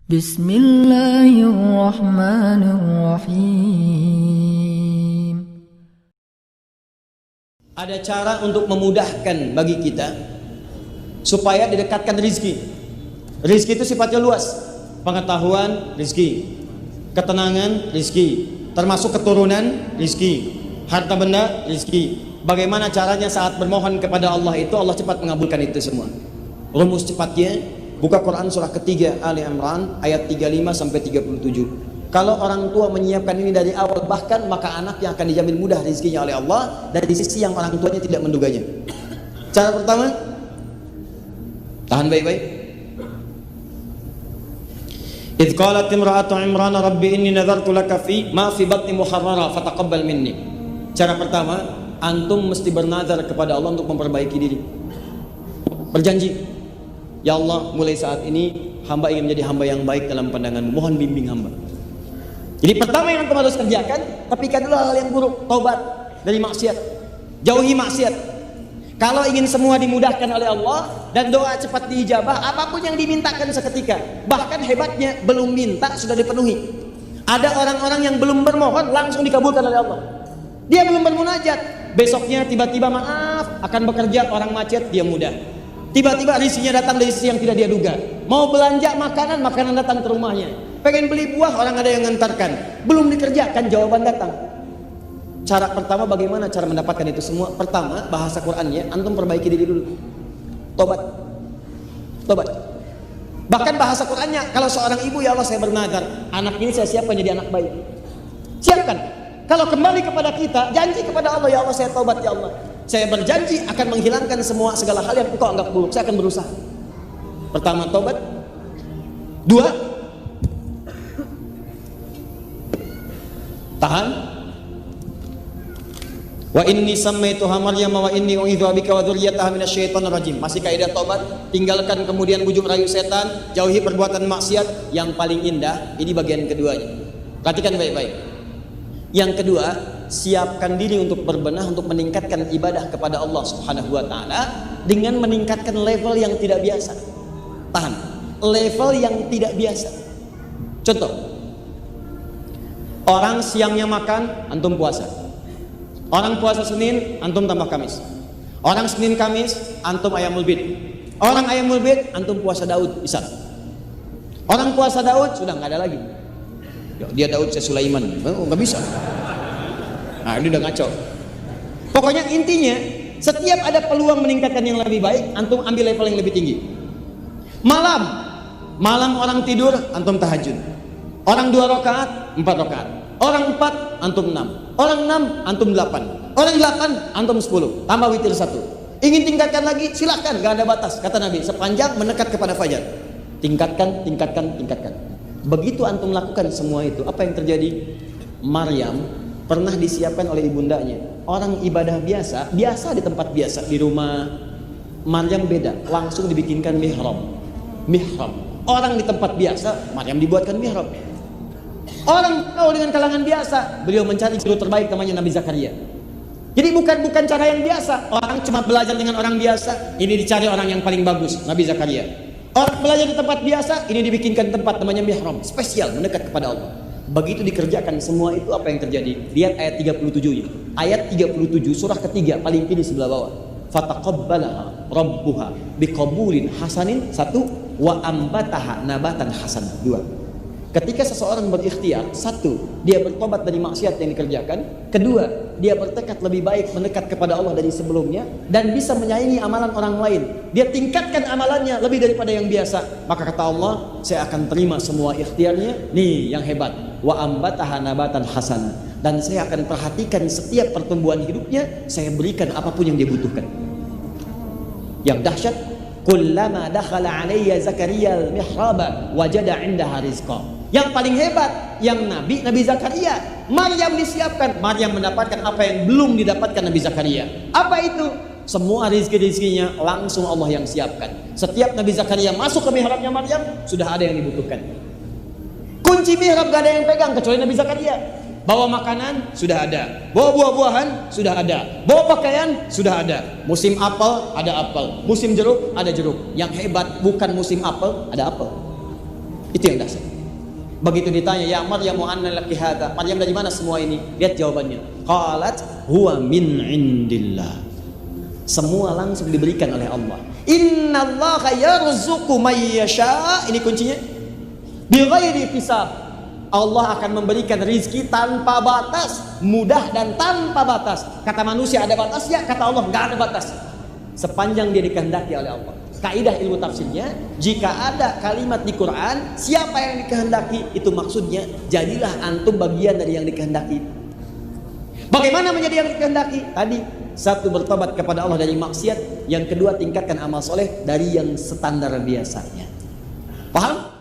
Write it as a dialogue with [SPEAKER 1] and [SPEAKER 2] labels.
[SPEAKER 1] Bismillahirrahmanirrahim.
[SPEAKER 2] Ada cara untuk memudahkan bagi kita supaya didekatkan rizki. Rizki itu sifatnya luas. Pengetahuan, rizki. Ketenangan, rizki. Termasuk keturunan, rizki. Harta benda, rizki. Bagaimana caranya saat bermohon kepada Allah itu, Allah cepat mengabulkan itu semua. Rumus cepatnya, buka Quran surah ketiga Ali Imran ayat 35 sampai 37. Kalau orang tua menyiapkan ini dari awal, bahkan maka anak yang akan dijamin mudah rezekinya oleh Allah dari sisi yang orang tuanya tidak menduganya. Cara pertama, tahan baik-baik. Idz qalat imra'atu Imran rabbi inni nadartu laka fi ma fi batni muharrara fataqabbal minni. Cara pertama, antum mesti bernazar kepada Allah untuk memperbaiki diri. Berjanji, ya Allah, mulai saat ini hamba ingin menjadi hamba yang baik dalam pandangan-Mu, mohon bimbing hamba. Jadi pertama yang antum harus kerjakan, tapikan dulu hal yang buruk, taubat dari maksiat, jauhi maksiat. Kalau ingin semua dimudahkan oleh Allah dan doa cepat diijabah, apapun yang dimintakan seketika. Bahkan hebatnya, belum minta sudah dipenuhi. Ada orang-orang yang belum bermohon langsung dikabulkan oleh Allah. Dia belum bermunajat, besoknya tiba-tiba maaf akan bekerja, orang macet, dia mudah. Tiba-tiba rezekinya datang dari sisi yang tidak dia duga. Mau belanja makanan, makanan datang ke rumahnya. Pengen beli buah, orang ada yang ngantarkan. Belum dikerjakan, jawaban datang. Cara pertama, bagaimana cara mendapatkan itu semua? Pertama, bahasa Qur'annya, antum perbaiki diri dulu. Tobat. Tobat. Bahkan bahasa Qur'annya, kalau seorang ibu, ya Allah saya bernazar, anak ini saya siapkan jadi anak baik. Siapkan. Kalau kembali kepada kita, janji kepada Allah, ya Allah saya tobat ya Allah. Saya berjanji akan menghilangkan semua segala hal yang engkau anggap buruk. Saya akan berusaha. Pertama, tobat. Dua, tahan. Wa inni sammaituha Maryam wa inni u'idzuha bika wa dzurriyyataha minasyaitonir rajim. Masih kaidah tobat, tinggalkan kemudian bujuk rayu setan, jauhi perbuatan maksiat. Yang paling indah, ini bagian keduanya. Perhatikan baik-baik. Yang kedua, siapkan diri untuk berbenah, untuk meningkatkan ibadah kepada Allah Subhanahu wa taala dengan meningkatkan level yang tidak biasa. Tahan. Level yang tidak biasa. Contoh. Orang siangnya makan, antum puasa. Orang puasa Senin, antum tambah Kamis. Orang Senin Kamis, antum ayamul bid. Orang ayamul bid, antum puasa Daud, bisa. Orang puasa Daud sudah nggak ada lagi. Dia Daud, saya Sulaiman, nggak bisa. Nah ini udah ngaco. Pokoknya intinya, setiap ada peluang meningkatkan yang lebih baik, antum ambil level yang lebih tinggi. Malam orang tidur, antum tahajud. Orang 2 rakaat, 4 rakaat. Orang 4, antum 6. Orang 6, antum 8. Orang 8, antum 10. Tambah witir 1. Ingin tingkatkan lagi, silakan, gak ada batas. Kata Nabi, sepanjang mendekat kepada fajar. Tingkatkan, tingkatkan, tingkatkan. Begitu antum lakukan semua itu, apa yang terjadi? Maryam pernah disiapkan oleh ibundanya. Orang ibadah biasa di tempat biasa, di rumah. Maryam beda, langsung dibikinkan mihrab. Mihrab. Orang di tempat biasa, Maryam dibuatkan mihrab. Orang tahu dengan kalangan biasa, beliau mencari guru terbaik namanya Nabi Zakaria. Jadi bukan cara yang biasa. Orang cuma belajar dengan orang biasa, ini dicari orang yang paling bagus, Nabi Zakaria. Orang belajar di tempat biasa, ini dibikinkan tempat namanya mihrab, spesial, mendekat kepada Allah. Begitu dikerjakan semua itu, apa yang terjadi? Lihat ayat 37-nya. Ayat 37 surah ketiga paling kiri sebelah bawah. Fataqabbalaha rabbuha biqabulin hasanin, 1, wa ambataha nabatan hasan, 2. Ketika seseorang berikhtiar, 1, dia bertobat dari maksiat yang dikerjakan. 2, dia bertekad lebih baik mendekat kepada Allah dari sebelumnya dan bisa menyaingi amalan orang lain. Dia tingkatkan amalannya lebih daripada yang biasa. Maka kata Allah, saya akan terima semua ikhtiarnya. Nih yang hebat. Wa ambataha nabatan hasana. Dan saya akan perhatikan setiap pertumbuhan hidupnya. Saya berikan apapun yang dia butuhkan. Yang dahsyat, kullama dakhala alayya Zakaria al-mihraba wajada 'indaha rizqa. Yang paling hebat, yang Nabi Zakaria. Maryam disiapkan, Maryam mendapatkan apa yang belum didapatkan Nabi Zakaria. Apa itu? Semua rezeki-rezekinya langsung Allah yang siapkan. Setiap Nabi Zakaria masuk ke mihrabnya Maryam, sudah ada yang dibutuhkan. Kunci mihrab gak ada yang pegang kecuali Nabi Zakaria. Bawa makanan sudah ada, bawa buah-buahan sudah ada, bawa pakaian sudah ada. Musim apel ada apel, musim jeruk ada jeruk. Yang hebat bukan musim apel ada apel. Itu yang dasar. Begitu ditanya, ya Maryam anna laki hadza, Maryam dari mana semua ini? Lihat jawabannya. Qalat huwa min indillah. Semua langsung diberikan oleh Allah. Innallaha yarzuqu may yasha. Ini kuncinya. Bighairi hisab. Allah akan memberikan rizki tanpa batas, mudah dan tanpa batas. Kata manusia ada batas ya, kata Allah nggak ada batas. Sepanjang dia dikehendaki oleh Allah. Kaidah ilmu tafsirnya, jika ada kalimat di Quran, siapa yang dikehendaki, itu maksudnya jadilah antum bagian dari yang dikehendaki. Bagaimana menjadi yang dikehendaki? Tadi, satu, bertobat kepada Allah dari maksiat. Yang kedua, tingkatkan amal soleh dari yang standar biasanya. Paham?